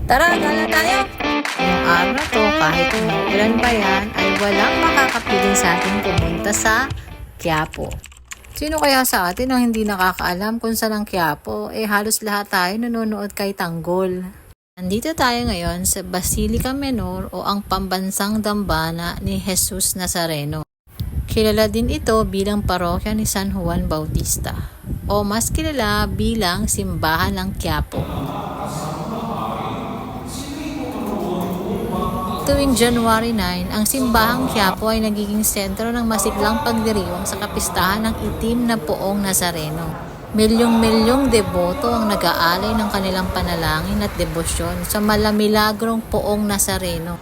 Tara, gala tayo! Ngayong araw na to, kahit umuulan pa yan, ay walang makakapiling sa atin pumunta sa Quiapo. Sino kaya sa atin ang hindi nakakaalam kung saan ang Quiapo? Halos lahat tayo nanonood kay Tanggol. Nandito tayo ngayon sa Basilica Menor o ang pambansang dambana ni Jesus Nazareno. Kilala din ito bilang parokya ni San Juan Bautista o mas kilala bilang Simbahan ng Quiapo. Tuwing January 9, ang Simbahang Quiapo ay nagiging sentro ng masiglang pagdiriwang sa kapistahan ng itim na poong Nazareno. Milyong-milyong deboto ang nag-aalay ng kanilang panalangin at debosyon sa malamilagrong poong Nazareno.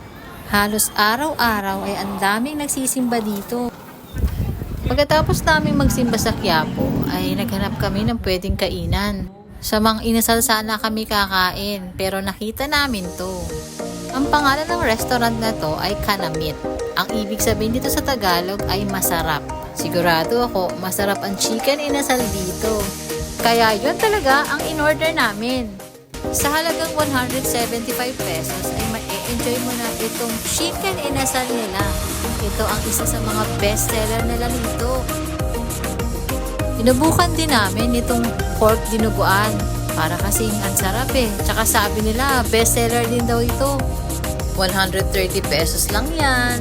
Halos araw-araw ay ang daming nagsisimba dito. Pagkatapos naming magsimba sa Quiapo, ay naghanap kami ng pwedeng kainan. Sa mga inasal sana kami kakain, pero nakita namin to. Ang pangalan ng restaurant na to ay Kanamit. Ang ibig sabihin dito sa Tagalog ay masarap. Sigurado ako, masarap ang chicken inasal dito. Kaya yun talaga ang in-order namin. Sa halagang 175 pesos ay ma-enjoy mo na itong chicken inasal nila. Ito ang isa sa mga best-seller nila nito. Inubukan din namin itong pork dinuguan. Para kasing ang sarap Tsaka sabi nila, best-seller din daw ito. 130 pesos lang yan.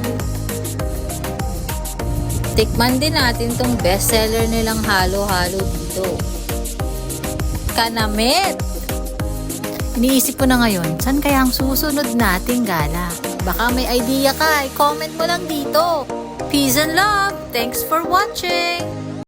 Tikman din natin itong best-seller nilang halo-halo dito. Kanamit! Iniisip ko na ngayon, saan kaya ang susunod nating gala? Baka may idea ka, i-comment mo lang dito. Peace and love! Thanks for watching!